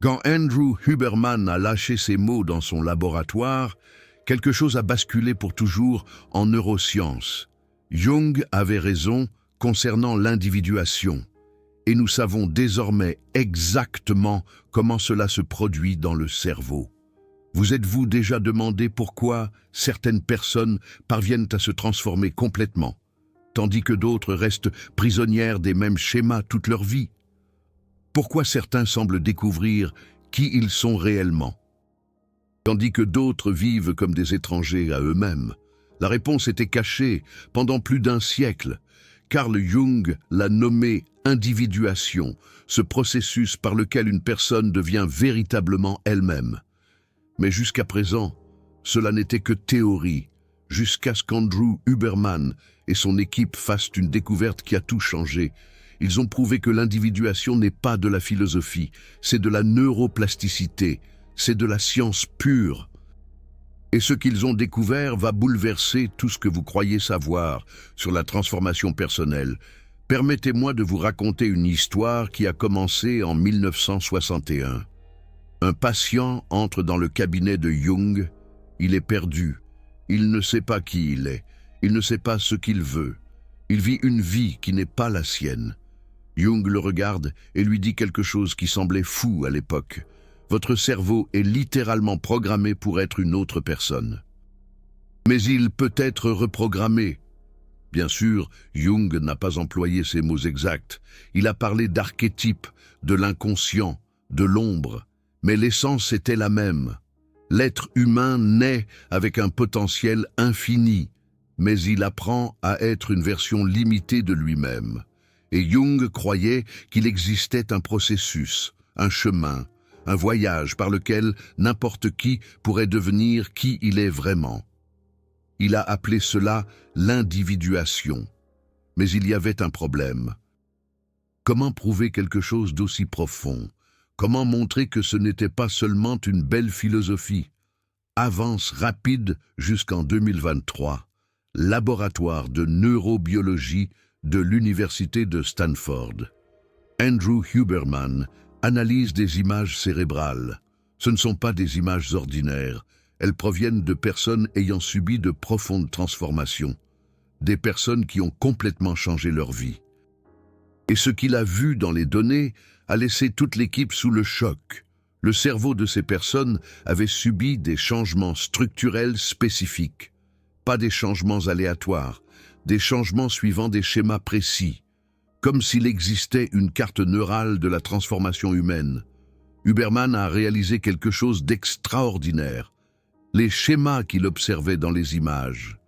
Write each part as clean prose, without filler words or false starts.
Quand Andrew Huberman a lâché ces mots dans son laboratoire, quelque chose a basculé pour toujours en neurosciences. Jung avait raison concernant l'individuation, et nous savons désormais exactement comment cela se produit dans le cerveau. Vous êtes-vous déjà demandé pourquoi certaines personnes parviennent à se transformer complètement, tandis que d'autres restent prisonnières des mêmes schémas toute leur vie? Pourquoi certains semblent découvrir qui ils sont réellement, tandis que d'autres vivent comme des étrangers à eux-mêmes? La réponse était cachée pendant plus d'un siècle. Carl Jung l'a nommé individuation, ce processus par lequel une personne devient véritablement elle-même. Mais jusqu'à présent, cela n'était que théorie, jusqu'à ce qu'Andrew Huberman et son équipe fassent une découverte qui a tout changé. Ils ont prouvé que l'individuation n'est pas de la philosophie, c'est de la neuroplasticité, c'est de la science pure. Et ce qu'ils ont découvert va bouleverser tout ce que vous croyez savoir sur la transformation personnelle. Permettez-moi de vous raconter une histoire qui a commencé en 1961. Un patient entre dans le cabinet de Jung. Il est perdu. Il ne sait pas qui il est. Il ne sait pas ce qu'il veut. Il vit une vie qui n'est pas la sienne. Jung le regarde et lui dit quelque chose qui semblait fou à l'époque. Votre cerveau est littéralement programmé pour être une autre personne. Mais il peut être reprogrammé. Bien sûr, Jung n'a pas employé ces mots exacts. Il a parlé d'archétypes, de l'inconscient, de l'ombre. Mais l'essence était la même. L'être humain naît avec un potentiel infini, mais il apprend à être une version limitée de lui-même. Et Jung croyait qu'il existait un processus, un chemin, un voyage par lequel n'importe qui pourrait devenir qui il est vraiment. Il a appelé cela l'individuation. Mais il y avait un problème. Comment prouver quelque chose d'aussi profond? Comment montrer que ce n'était pas seulement une belle philosophie? Avance rapide jusqu'en 2023. Laboratoire de neurobiologie de l'Université de Stanford. Andrew Huberman analyse des images cérébrales. Ce ne sont pas des images ordinaires. Elles proviennent de personnes ayant subi de profondes transformations. Des personnes qui ont complètement changé leur vie. Et ce qu'il a vu dans les données a laissé toute l'équipe sous le choc. Le cerveau de ces personnes avait subi des changements structurels spécifiques. Pas des changements aléatoires, des changements suivant des schémas précis. Comme s'il existait une carte neurale de la transformation humaine. Huberman a réalisé quelque chose d'extraordinaire. Les schémas qu'il observait dans les images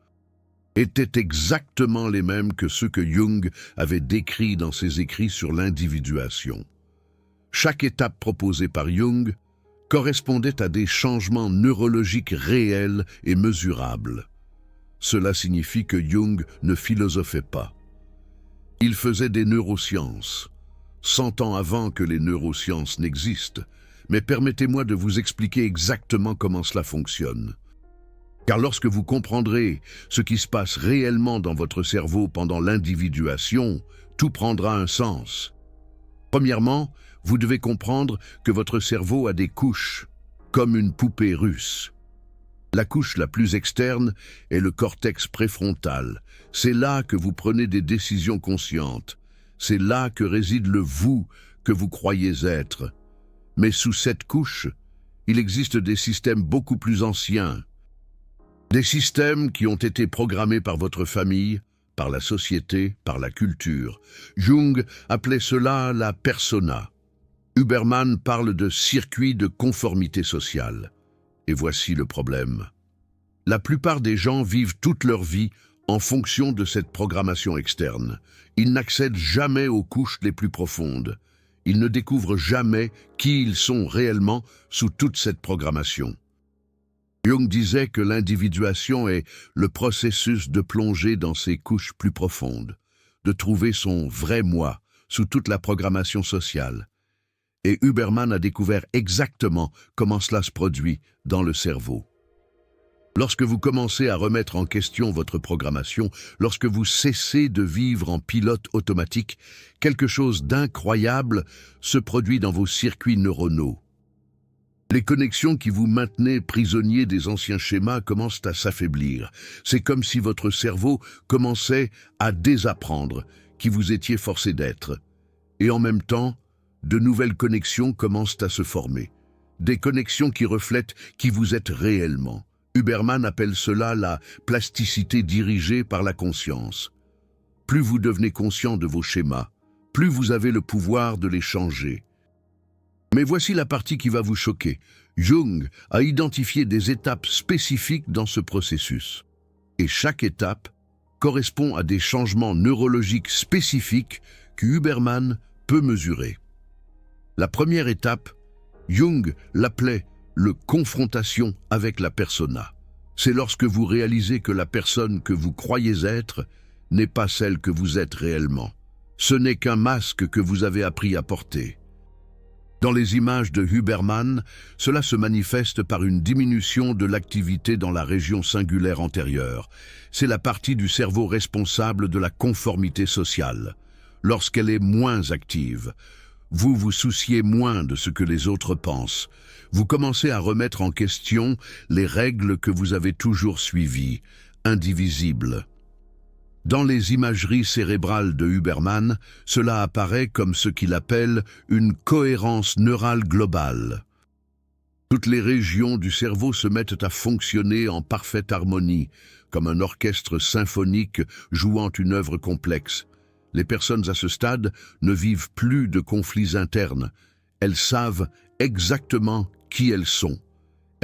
étaient exactement les mêmes que ceux que Jung avait décrits dans ses écrits sur l'individuation. Chaque étape proposée par Jung correspondait à des changements neurologiques réels et mesurables. Cela signifie que Jung ne philosophait pas. Il faisait des neurosciences, 100 ans avant que les neurosciences n'existent, mais permettez-moi de vous expliquer exactement comment cela fonctionne. Car lorsque vous comprendrez ce qui se passe réellement dans votre cerveau pendant l'individuation, tout prendra un sens. Premièrement, vous devez comprendre que votre cerveau a des couches, comme une poupée russe. La couche la plus externe est le cortex préfrontal. C'est là que vous prenez des décisions conscientes. C'est là que réside le vous que vous croyez être. Mais sous cette couche, il existe des systèmes beaucoup plus anciens. Des systèmes qui ont été programmés par votre famille, par la société, par la culture. Jung appelait cela la persona. Huberman parle de circuit de conformité sociale. Et voici le problème. La plupart des gens vivent toute leur vie en fonction de cette programmation externe. Ils n'accèdent jamais aux couches les plus profondes. Ils ne découvrent jamais qui ils sont réellement sous toute cette programmation. Jung disait que l'individuation est le processus de plonger dans ces couches plus profondes, de trouver son vrai moi sous toute la programmation sociale. Et Huberman a découvert exactement comment cela se produit dans le cerveau. Lorsque vous commencez à remettre en question votre programmation, lorsque vous cessez de vivre en pilote automatique, quelque chose d'incroyable se produit dans vos circuits neuronaux. Les connexions qui vous maintenaient prisonnier des anciens schémas commencent à s'affaiblir. C'est comme si votre cerveau commençait à désapprendre qui vous étiez forcé d'être. Et en même temps, de nouvelles connexions commencent à se former. Des connexions qui reflètent qui vous êtes réellement. Huberman appelle cela la plasticité dirigée par la conscience. Plus vous devenez conscient de vos schémas, plus vous avez le pouvoir de les changer. Mais voici la partie qui va vous choquer. Jung a identifié des étapes spécifiques dans ce processus. Et chaque étape correspond à des changements neurologiques spécifiques que Huberman peut mesurer. La première étape, Jung l'appelait le confrontation avec la persona. C'est lorsque vous réalisez que la personne que vous croyez être n'est pas celle que vous êtes réellement. Ce n'est qu'un masque que vous avez appris à porter. Dans les images de Huberman, cela se manifeste par une diminution de l'activité dans la région singulaire antérieure. C'est la partie du cerveau responsable de la conformité sociale. Lorsqu'elle est moins active, vous vous souciez moins de ce que les autres pensent. Vous commencez à remettre en question les règles que vous avez toujours suivies, indivisibles. Dans les imageries cérébrales de Huberman, cela apparaît comme ce qu'il appelle une cohérence neurale globale. Toutes les régions du cerveau se mettent à fonctionner en parfaite harmonie, comme un orchestre symphonique jouant une œuvre complexe. Les personnes à ce stade ne vivent plus de conflits internes. Elles savent exactement qui elles sont.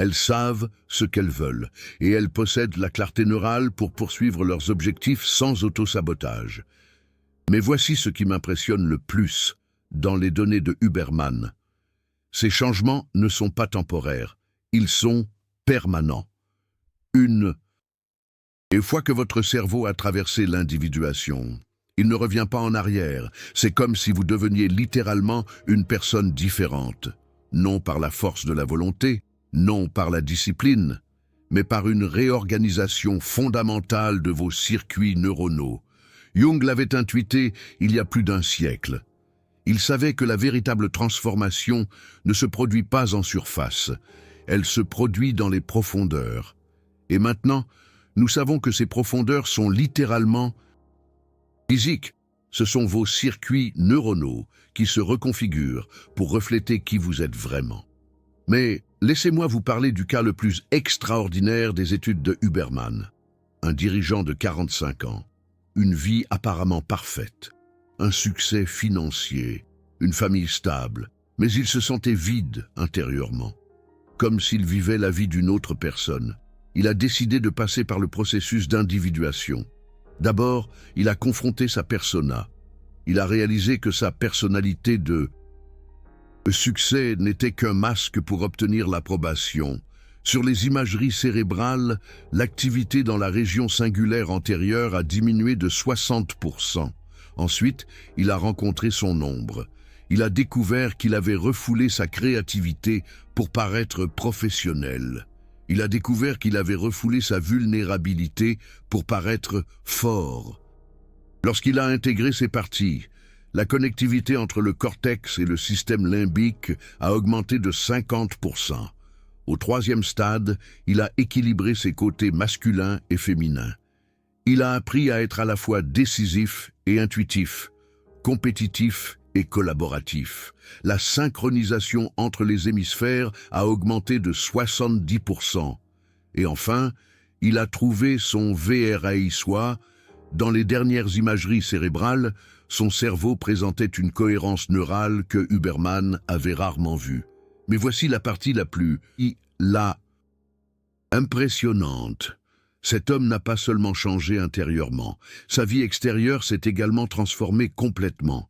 Elles savent ce qu'elles veulent, et elles possèdent la clarté neurale pour poursuivre leurs objectifs sans autosabotage. Mais voici ce qui m'impressionne le plus dans les données de Huberman. Ces changements ne sont pas temporaires, ils sont permanents. Une fois que votre cerveau a traversé l'individuation, il ne revient pas en arrière. C'est comme si vous deveniez littéralement une personne différente, non par la force de la volonté, non par la discipline, mais par une réorganisation fondamentale de vos circuits neuronaux. Jung l'avait intuité il y a plus d'un siècle. Il savait que la véritable transformation ne se produit pas en surface, elle se produit dans les profondeurs. Et maintenant, nous savons que ces profondeurs sont littéralement physiques. Ce sont vos circuits neuronaux qui se reconfigurent pour refléter qui vous êtes vraiment. Mais laissez-moi vous parler du cas le plus extraordinaire des études de Huberman. Un dirigeant de 45 ans, une vie apparemment parfaite, un succès financier, une famille stable, mais il se sentait vide intérieurement, comme s'il vivait la vie d'une autre personne. Il a décidé de passer par le processus d'individuation. D'abord, il a confronté sa persona. Il a réalisé que sa personnalité de le succès n'était qu'un masque pour obtenir l'approbation. Sur les imageries cérébrales, l'activité dans la région singulaire antérieure a diminué de 60%. Ensuite, il a rencontré son ombre. Il a découvert qu'il avait refoulé sa créativité pour paraître professionnel. Il a découvert qu'il avait refoulé sa vulnérabilité pour paraître fort. Lorsqu'il a intégré ces parties, la connectivité entre le cortex et le système limbique a augmenté de 50%. Au troisième stade, il a équilibré ses côtés masculins et féminins. Il a appris à être à la fois décisif et intuitif, compétitif et collaboratif. La synchronisation entre les hémisphères a augmenté de 70%. Et enfin, il a trouvé son VRI soi. Dans les dernières imageries cérébrales, son cerveau présentait une cohérence neurale que Huberman avait rarement vue. Mais voici la partie la plus impressionnante. Cet homme n'a pas seulement changé intérieurement, sa vie extérieure s'est également transformée complètement.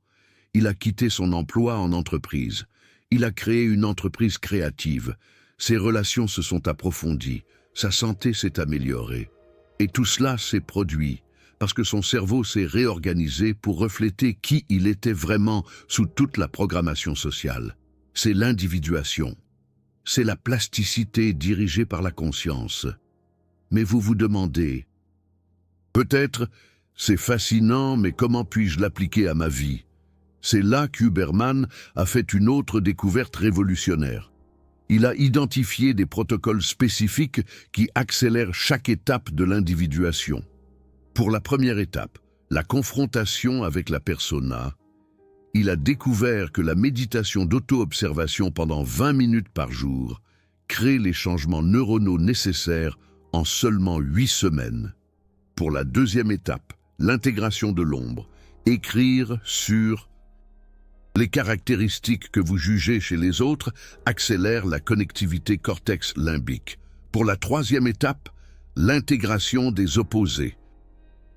Il a quitté son emploi en entreprise. Il a créé une entreprise créative. Ses relations se sont approfondies. Sa santé s'est améliorée. Et tout cela s'est produit parce que son cerveau s'est réorganisé pour refléter qui il était vraiment sous toute la programmation sociale. C'est l'individuation. C'est la plasticité dirigée par la conscience. Mais vous vous demandez, peut-être, c'est fascinant, mais comment puis-je l'appliquer à ma vie? C'est là qu'Huberman a fait une autre découverte révolutionnaire. Il a identifié des protocoles spécifiques qui accélèrent chaque étape de l'individuation. Pour la première étape, la confrontation avec la persona, il a découvert que la méditation d'auto-observation pendant 20 minutes par jour crée les changements neuronaux nécessaires en seulement 8 semaines. Pour la deuxième étape, l'intégration de l'ombre, écrire sur les caractéristiques que vous jugez chez les autres accélère la connectivité cortex-limbique. Pour la troisième étape, l'intégration des opposés.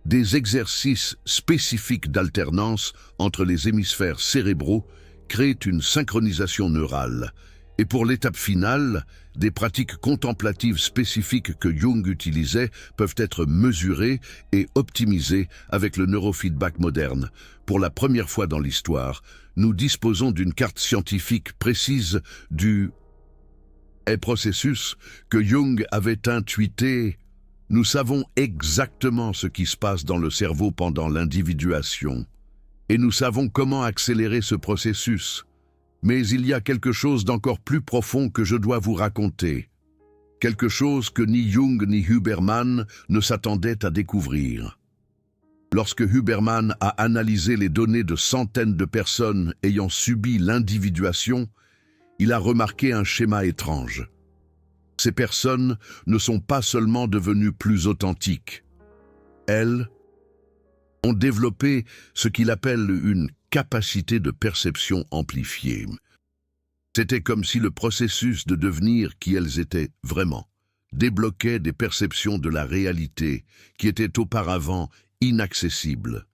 Des exercices spécifiques d'alternance entre les hémisphères cérébraux créent une synchronisation neurale. Et pour l'étape finale, des pratiques contemplatives spécifiques que Jung utilisait peuvent être mesurées et optimisées avec le neurofeedback moderne. Pour la première fois dans l'histoire, nous disposons d'une carte scientifique précise du processus que Jung avait intuité. Nous savons exactement ce qui se passe dans le cerveau pendant l'individuation. Et nous savons comment accélérer ce processus. Mais il y a quelque chose d'encore plus profond que je dois vous raconter. Quelque chose que ni Jung ni Huberman ne s'attendaient à découvrir. Lorsque Huberman a analysé les données de centaines de personnes ayant subi l'individuation, il a remarqué un schéma étrange. Ces personnes ne sont pas seulement devenues plus authentiques. Elles ont développé ce qu'il appelle une capacité de perception amplifiée. C'était comme si le processus de devenir qui elles étaient vraiment débloquait des perceptions de la réalité qui étaient auparavant inaccessibles.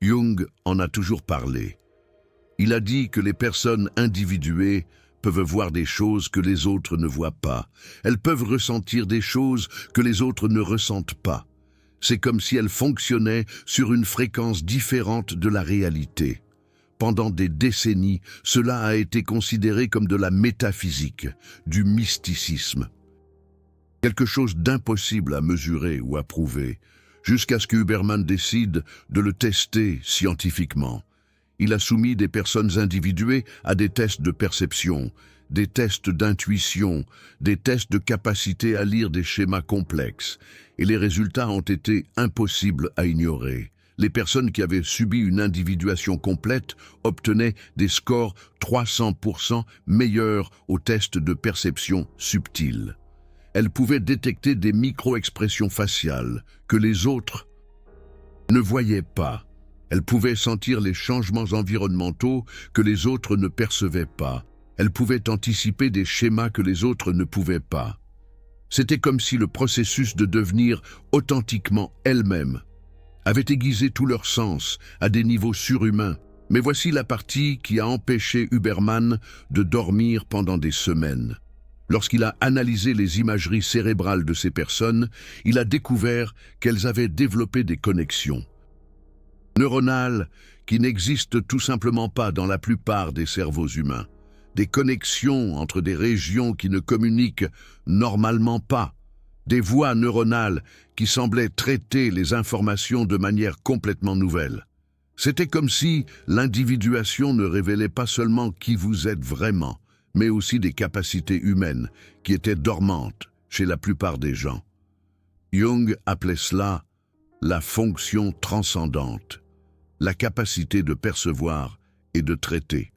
Jung en a toujours parlé. Il a dit que les personnes individuées peuvent voir des choses que les autres ne voient pas. Elles peuvent ressentir des choses que les autres ne ressentent pas. C'est comme si elles fonctionnaient sur une fréquence différente de la réalité. Pendant des décennies, cela a été considéré comme de la métaphysique, du mysticisme. Quelque chose d'impossible à mesurer ou à prouver, jusqu'à ce que Huberman décide de le tester scientifiquement. Il a soumis des personnes individuées à des tests de perception, des tests d'intuition, des tests de capacité à lire des schémas complexes, et les résultats ont été impossibles à ignorer. Les personnes qui avaient subi une individuation complète obtenaient des scores 300% meilleurs aux tests de perception subtile. Elles pouvaient détecter des micro-expressions faciales que les autres ne voyaient pas. Elles pouvaient sentir les changements environnementaux que les autres ne percevaient pas. Elles pouvaient anticiper des schémas que les autres ne pouvaient pas. C'était comme si le processus de devenir authentiquement elles-mêmes avait aiguisé tous leurs sens à des niveaux surhumains. Mais voici la partie qui a empêché Huberman de dormir pendant des semaines. Lorsqu'il a analysé les imageries cérébrales de ces personnes, il a découvert qu'elles avaient développé des connexions neuronales qui n'existent tout simplement pas dans la plupart des cerveaux humains. Des connexions entre des régions qui ne communiquent normalement pas. Des voies neuronales qui semblaient traiter les informations de manière complètement nouvelle. C'était comme si l'individuation ne révélait pas seulement qui vous êtes vraiment, mais aussi des capacités humaines qui étaient dormantes chez la plupart des gens. Jung appelait cela la fonction transcendante, la capacité de percevoir et de traiter.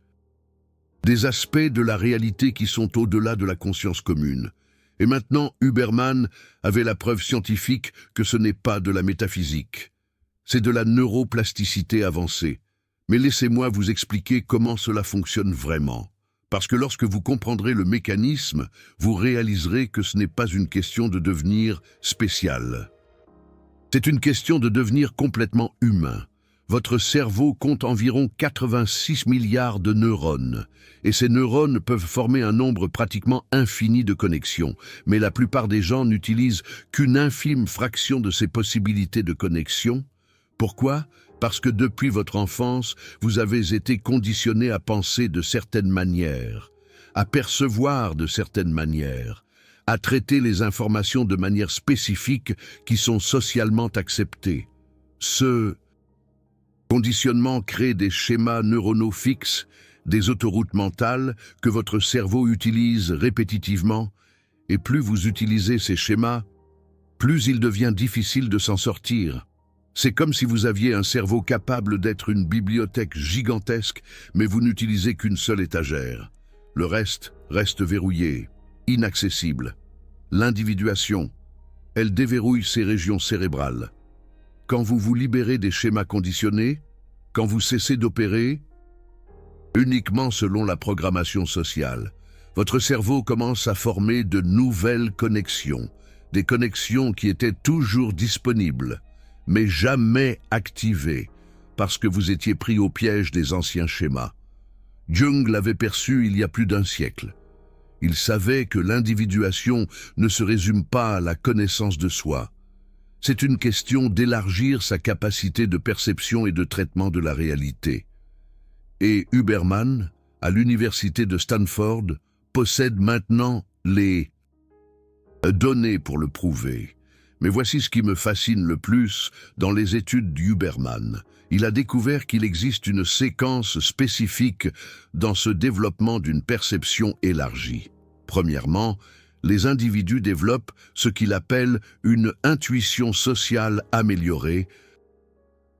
Des aspects de la réalité qui sont au-delà de la conscience commune. Et maintenant, Huberman avait la preuve scientifique que ce n'est pas de la métaphysique. C'est de la neuroplasticité avancée. Mais laissez-moi vous expliquer comment cela fonctionne vraiment. Parce que lorsque vous comprendrez le mécanisme, vous réaliserez que ce n'est pas une question de devenir spécial. C'est une question de devenir complètement humain. Votre cerveau compte environ 86 milliards de neurones, et ces neurones peuvent former un nombre pratiquement infini de connexions, mais la plupart des gens n'utilisent qu'une infime fraction de ces possibilités de connexion. Pourquoi ? Parce que depuis votre enfance, vous avez été conditionné à penser de certaines manières, à percevoir de certaines manières, à traiter les informations de manière spécifique qui sont socialement acceptées. Ce conditionnement crée des schémas neuronaux fixes, des autoroutes mentales que votre cerveau utilise répétitivement, et plus vous utilisez ces schémas, plus il devient difficile de s'en sortir. C'est comme si vous aviez un cerveau capable d'être une bibliothèque gigantesque, mais vous n'utilisez qu'une seule étagère. Le reste verrouillé, inaccessible. L'individuation, elle déverrouille ces régions cérébrales. Quand vous vous libérez des schémas conditionnés, quand vous cessez d'opérer, uniquement selon la programmation sociale, votre cerveau commence à former de nouvelles connexions, des connexions qui étaient toujours disponibles, mais jamais activées, parce que vous étiez pris au piège des anciens schémas. Jung l'avait perçu il y a plus d'un siècle. Il savait que l'individuation ne se résume pas à la connaissance de soi. C'est une question d'élargir sa capacité de perception et de traitement de la réalité. Et Huberman, à l'université de Stanford, possède maintenant les données pour le prouver. Mais voici ce qui me fascine le plus dans les études d'Huberman. Il a découvert qu'il existe une séquence spécifique dans ce développement d'une perception élargie. Premièrement, les individus développent ce qu'il appelle une intuition sociale améliorée.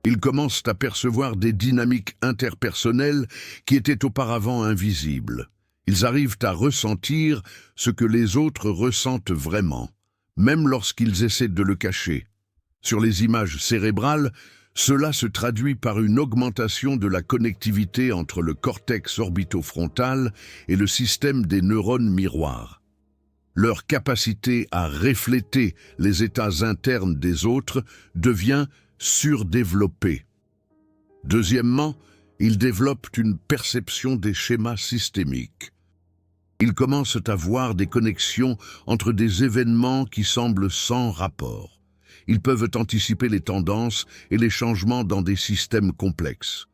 Ils commencent à percevoir des dynamiques interpersonnelles qui étaient auparavant invisibles. Ils arrivent à ressentir ce que les autres ressentent vraiment, même lorsqu'ils essaient de le cacher. Sur les images cérébrales, cela se traduit par une augmentation de la connectivité entre le cortex orbitofrontal et le système des neurones miroirs. Leur capacité à refléter les états internes des autres devient surdéveloppée. Deuxièmement, ils développent une perception des schémas systémiques. Ils commencent à voir des connexions entre des événements qui semblent sans rapport. Ils peuvent anticiper les tendances et les changements dans des systèmes complexes.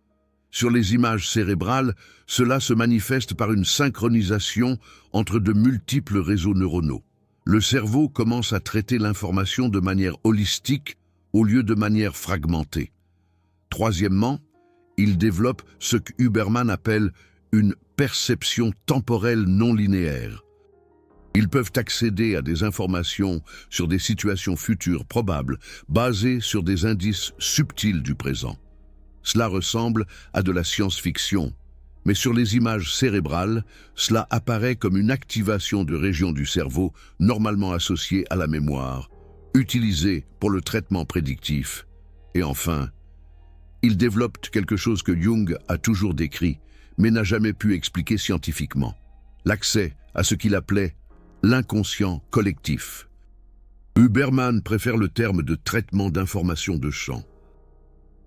Sur les images cérébrales, cela se manifeste par une synchronisation entre de multiples réseaux neuronaux. Le cerveau commence à traiter l'information de manière holistique au lieu de manière fragmentée. Troisièmement, il développe ce que Huberman appelle une perception temporelle non linéaire. Ils peuvent accéder à des informations sur des situations futures probables, basées sur des indices subtils du présent. Cela ressemble à de la science-fiction, mais sur les images cérébrales, cela apparaît comme une activation de régions du cerveau normalement associées à la mémoire, utilisées pour le traitement prédictif. Et enfin, ils développent quelque chose que Jung a toujours décrit, mais n'a jamais pu expliquer scientifiquement: l'accès à ce qu'il appelait l'inconscient collectif. Huberman préfère le terme de traitement d'informations de champ.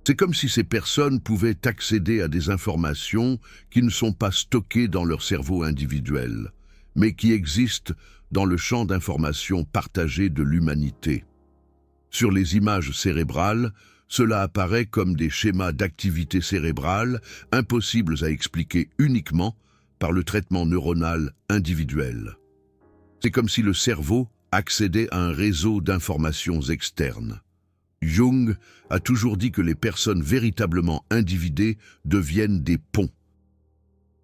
C'est comme si ces personnes pouvaient accéder à des informations qui ne sont pas stockées dans leur cerveau individuel, mais qui existent dans le champ d'informations partagé de l'humanité. Sur les images cérébrales, cela apparaît comme des schémas d'activité cérébrale impossibles à expliquer uniquement par le traitement neuronal individuel. C'est comme si le cerveau accédait à un réseau d'informations externes. Jung a toujours dit que les personnes véritablement individuées deviennent des ponts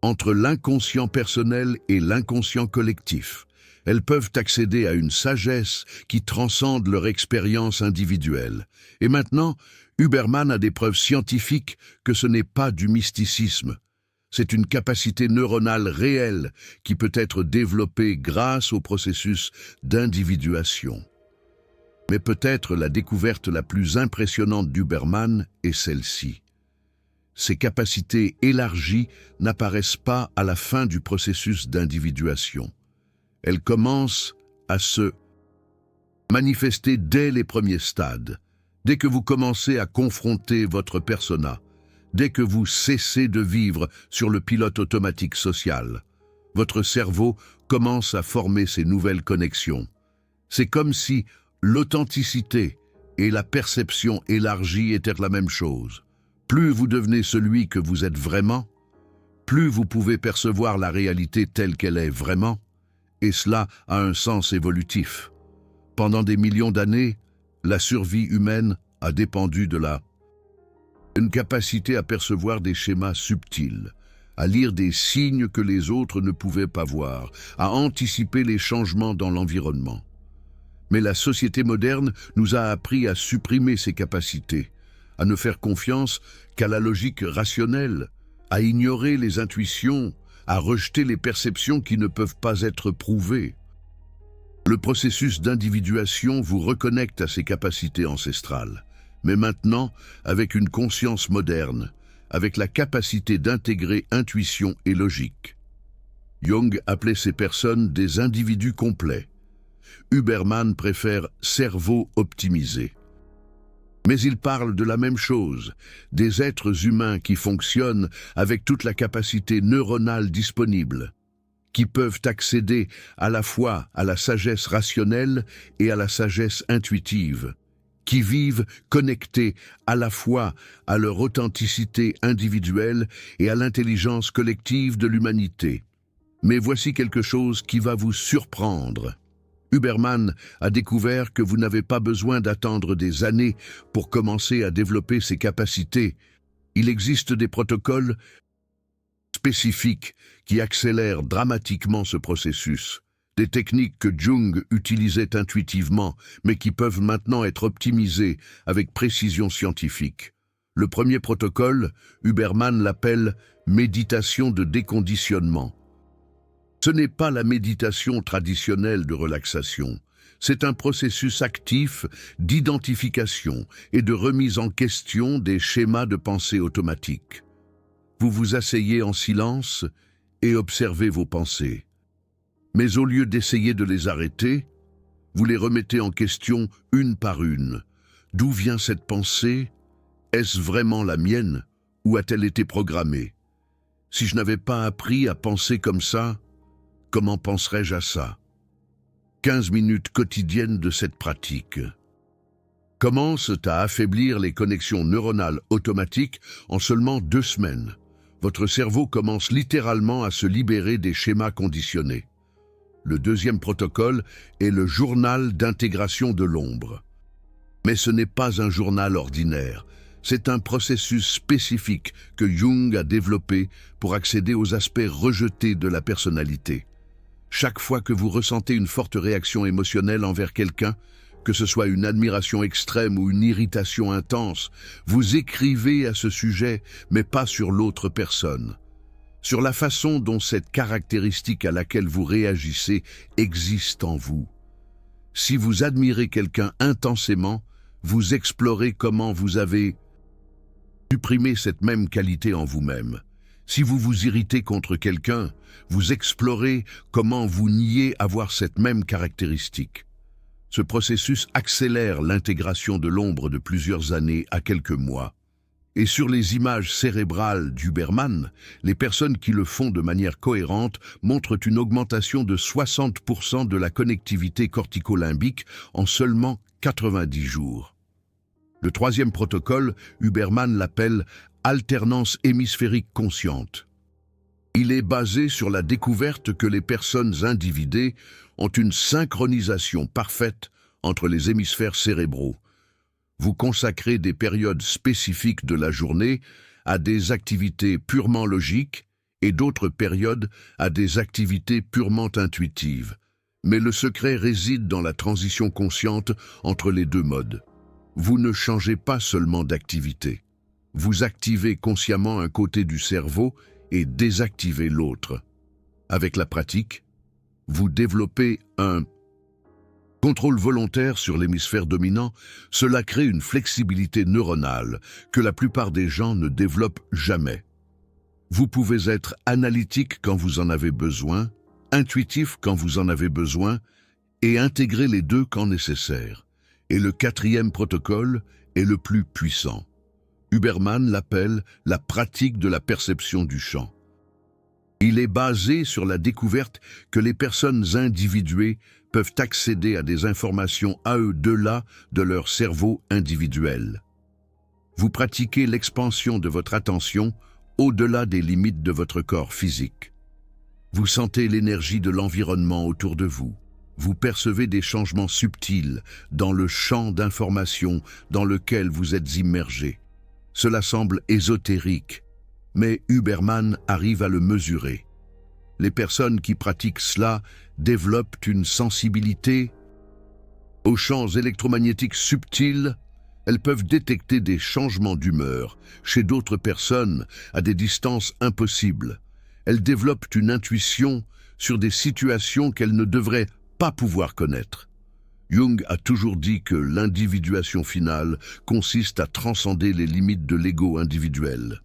entre l'inconscient personnel et l'inconscient collectif. Elles peuvent accéder à une sagesse qui transcende leur expérience individuelle. Et maintenant, Huberman a des preuves scientifiques que ce n'est pas du mysticisme. C'est une capacité neuronale réelle qui peut être développée grâce au processus d'individuation. Mais peut-être la découverte la plus impressionnante d'Huberman est celle-ci. Ces capacités élargies n'apparaissent pas à la fin du processus d'individuation. Elles commencent à se manifester dès les premiers stades, dès que vous commencez à confronter votre persona, dès que vous cessez de vivre sur le pilote automatique social. Votre cerveau commence à former ces nouvelles connexions. C'est comme si l'authenticité et la perception élargie étaient la même chose. Plus vous devenez celui que vous êtes vraiment, plus vous pouvez percevoir la réalité telle qu'elle est vraiment, et cela a un sens évolutif. Pendant des millions d'années, la survie humaine a dépendu de une capacité à percevoir des schémas subtils, à lire des signes que les autres ne pouvaient pas voir, à anticiper les changements dans l'environnement. Mais la société moderne nous a appris à supprimer ces capacités, à ne faire confiance qu'à la logique rationnelle, à ignorer les intuitions, à rejeter les perceptions qui ne peuvent pas être prouvées. Le processus d'individuation vous reconnecte à ces capacités ancestrales, mais maintenant avec une conscience moderne, avec la capacité d'intégrer intuition et logique. Jung appelait ces personnes des individus complets. Huberman préfère cerveau optimisé. Mais il parle de la même chose, des êtres humains qui fonctionnent avec toute la capacité neuronale disponible, qui peuvent accéder à la fois à la sagesse rationnelle et à la sagesse intuitive, qui vivent connectés à la fois à leur authenticité individuelle et à l'intelligence collective de l'humanité. Mais voici quelque chose qui va vous surprendre. Huberman a découvert que vous n'avez pas besoin d'attendre des années pour commencer à développer ces capacités. Il existe des protocoles spécifiques qui accélèrent dramatiquement ce processus. Des techniques que Jung utilisait intuitivement, mais qui peuvent maintenant être optimisées avec précision scientifique. Le premier protocole, Huberman l'appelle « méditation de déconditionnement ». Ce n'est pas la méditation traditionnelle de relaxation. C'est un processus actif d'identification et de remise en question des schémas de pensée automatiques. Vous vous asseyez en silence et observez vos pensées. Mais au lieu d'essayer de les arrêter, vous les remettez en question une par une. D'où vient cette pensée? Est-ce vraiment la mienne ou a-t-elle été programmée? Si je n'avais pas appris à penser comme ça, comment penserais-je à ça? 15 minutes quotidiennes de cette pratique commencent à affaiblir les connexions neuronales automatiques en seulement 2 semaines. Votre cerveau commence littéralement à se libérer des schémas conditionnés. Le deuxième protocole est le journal d'intégration de l'ombre. Mais ce n'est pas un journal ordinaire. C'est un processus spécifique que Jung a développé pour accéder aux aspects rejetés de la personnalité. Chaque fois que vous ressentez une forte réaction émotionnelle envers quelqu'un, que ce soit une admiration extrême ou une irritation intense, vous écrivez à ce sujet, mais pas sur l'autre personne. Sur la façon dont cette caractéristique à laquelle vous réagissez existe en vous. Si vous admirez quelqu'un intensément, vous explorez comment vous avez supprimé cette même qualité en vous-même. Si vous vous irritez contre quelqu'un, vous explorez comment vous niez avoir cette même caractéristique. Ce processus accélère l'intégration de l'ombre de plusieurs années à quelques mois. Et sur les images cérébrales d'Huberman, les personnes qui le font de manière cohérente montrent une augmentation de 60% de la connectivité cortico-limbique en seulement 90 jours. Le troisième protocole, Huberman l'appelle « alternance hémisphérique consciente ». Il est basé sur la découverte que les personnes individées ont une synchronisation parfaite entre les hémisphères cérébraux. Vous consacrez des périodes spécifiques de la journée à des activités purement logiques et d'autres périodes à des activités purement intuitives. Mais le secret réside dans la transition consciente entre les deux modes. Vous ne changez pas seulement d'activité. Vous activez consciemment un côté du cerveau et désactivez l'autre. Avec la pratique, vous développez un contrôle volontaire sur l'hémisphère dominant. Cela crée une flexibilité neuronale que la plupart des gens ne développent jamais. Vous pouvez être analytique quand vous en avez besoin, intuitif quand vous en avez besoin, et intégrer les deux quand nécessaire. Et le quatrième protocole est le plus puissant. Huberman l'appelle la pratique de la perception du champ. Il est basé sur la découverte que les personnes individuées peuvent accéder à des informations au-delà de leur cerveau individuel. Vous pratiquez l'expansion de votre attention au-delà des limites de votre corps physique. Vous sentez l'énergie de l'environnement autour de vous. Vous percevez des changements subtils dans le champ d'information dans lequel vous êtes immergé. Cela semble ésotérique, mais Huberman arrive à le mesurer. Les personnes qui pratiquent cela développent une sensibilité aux champs électromagnétiques subtils. Elles peuvent détecter des changements d'humeur chez d'autres personnes à des distances impossibles. Elles développent une intuition sur des situations qu'elles ne devraient pas pouvoir connaître. Jung a toujours dit que l'individuation finale consiste à transcender les limites de l'ego individuel.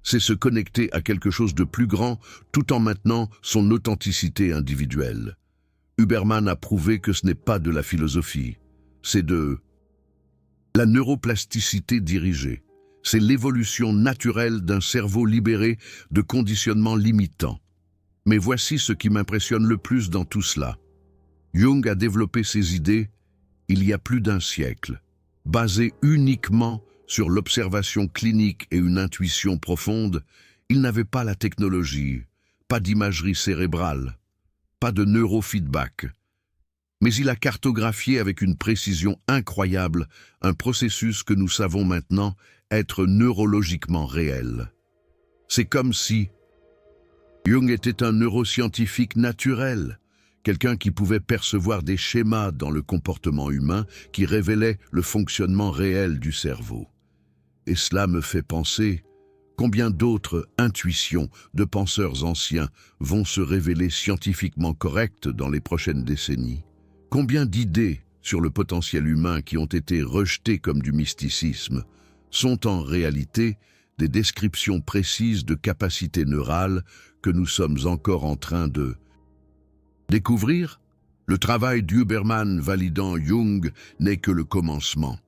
C'est se connecter à quelque chose de plus grand tout en maintenant son authenticité individuelle. Huberman a prouvé que ce n'est pas de la philosophie, c'est de la neuroplasticité dirigée. C'est l'évolution naturelle d'un cerveau libéré de conditionnements limitants. Mais voici ce qui m'impressionne le plus dans tout cela. Jung a développé ses idées il y a plus d'un siècle, basées uniquement sur l'observation clinique et une intuition profonde. Il n'avait pas la technologie, pas d'imagerie cérébrale, pas de neurofeedback. Mais il a cartographié avec une précision incroyable un processus que nous savons maintenant être neurologiquement réel. C'est comme si Jung était un neuroscientifique naturel, quelqu'un qui pouvait percevoir des schémas dans le comportement humain qui révélaient le fonctionnement réel du cerveau. Et cela me fait penser combien d'autres intuitions de penseurs anciens vont se révéler scientifiquement correctes dans les prochaines décennies. Combien d'idées sur le potentiel humain qui ont été rejetées comme du mysticisme sont en réalité des descriptions précises de capacités neurales que nous sommes encore en train de découvrir? Le travail d'Huberman validant Jung n'est que le commencement.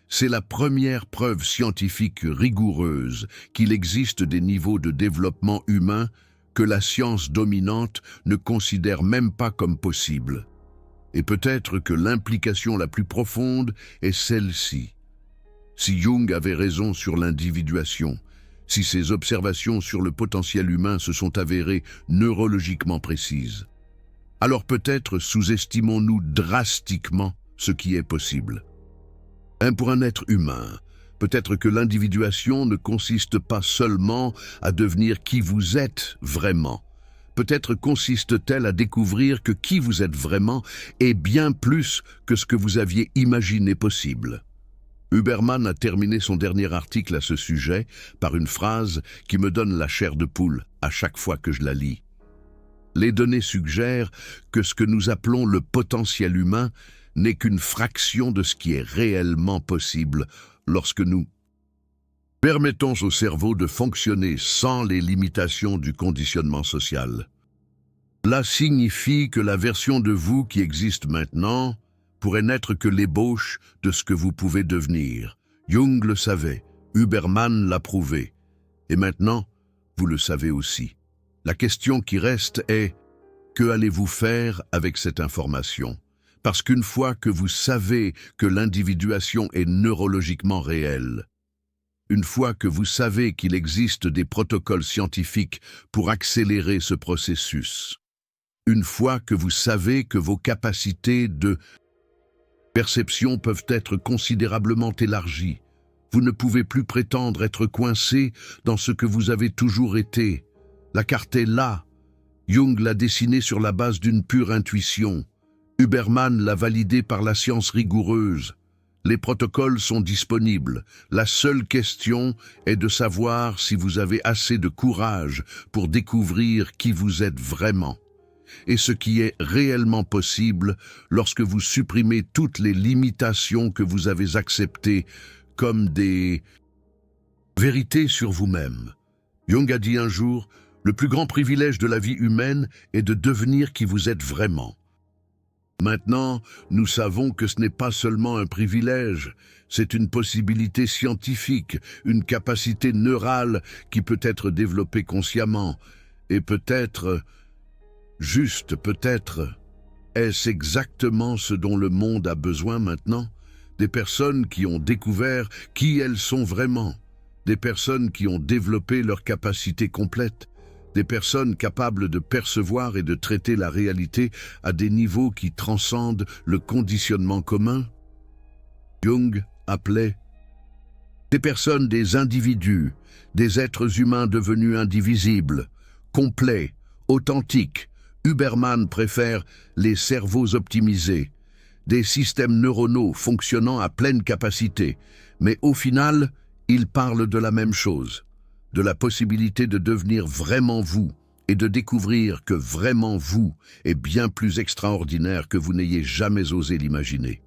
C'est la première preuve scientifique rigoureuse qu'il existe des niveaux de développement humain que la science dominante ne considère même pas comme possibles. Et peut-être que l'implication la plus profonde est celle-ci. Si Jung avait raison sur l'individuation, si ses observations sur le potentiel humain se sont avérées neurologiquement précises, alors peut-être sous-estimons-nous drastiquement ce qui est possible. Pour un être humain, peut-être que l'individuation ne consiste pas seulement à devenir qui vous êtes vraiment. Peut-être consiste-t-elle à découvrir que qui vous êtes vraiment est bien plus que ce que vous aviez imaginé possible. Huberman a terminé son dernier article à ce sujet par une phrase qui me donne la chair de poule à chaque fois que je la lis. Les données suggèrent que ce que nous appelons le potentiel humain n'est qu'une fraction de ce qui est réellement possible lorsque nous permettons au cerveau de fonctionner sans les limitations du conditionnement social. Cela signifie que la version de vous qui existe maintenant pourrait n'être que l'ébauche de ce que vous pouvez devenir. Jung le savait, Huberman l'a prouvé, et maintenant, vous le savez aussi. La question qui reste est, que allez-vous faire avec cette information? Parce qu'une fois que vous savez que l'individuation est neurologiquement réelle, une fois que vous savez qu'il existe des protocoles scientifiques pour accélérer ce processus, une fois que vous savez que vos capacités de perception peuvent être considérablement élargies, vous ne pouvez plus prétendre être coincé dans ce que vous avez toujours été. La carte est là. Jung l'a dessinée sur la base d'une pure intuition. Huberman l'a validée par la science rigoureuse. Les protocoles sont disponibles. La seule question est de savoir si vous avez assez de courage pour découvrir qui vous êtes vraiment. Et ce qui est réellement possible lorsque vous supprimez toutes les limitations que vous avez acceptées comme des vérités sur vous-même. Jung a dit un jour, « Le plus grand privilège de la vie humaine est de devenir qui vous êtes vraiment. » Maintenant, nous savons que ce n'est pas seulement un privilège, c'est une possibilité scientifique, une capacité neurale qui peut être développée consciemment. Et peut-être, juste peut-être, est-ce exactement ce dont le monde a besoin maintenant? Des personnes qui ont découvert qui elles sont vraiment, des personnes qui ont développé leur capacité complète, des personnes capables de percevoir et de traiter la réalité à des niveaux qui transcendent le conditionnement commun. Jung appelait Des personnes, des individus, des êtres humains devenus indivisibles, complets, authentiques. Huberman préfère les cerveaux optimisés, des systèmes neuronaux fonctionnant à pleine capacité. Mais au final, il parle de la même chose, de la possibilité de devenir vraiment vous et de découvrir que vraiment vous est bien plus extraordinaire que vous n'ayez jamais osé l'imaginer.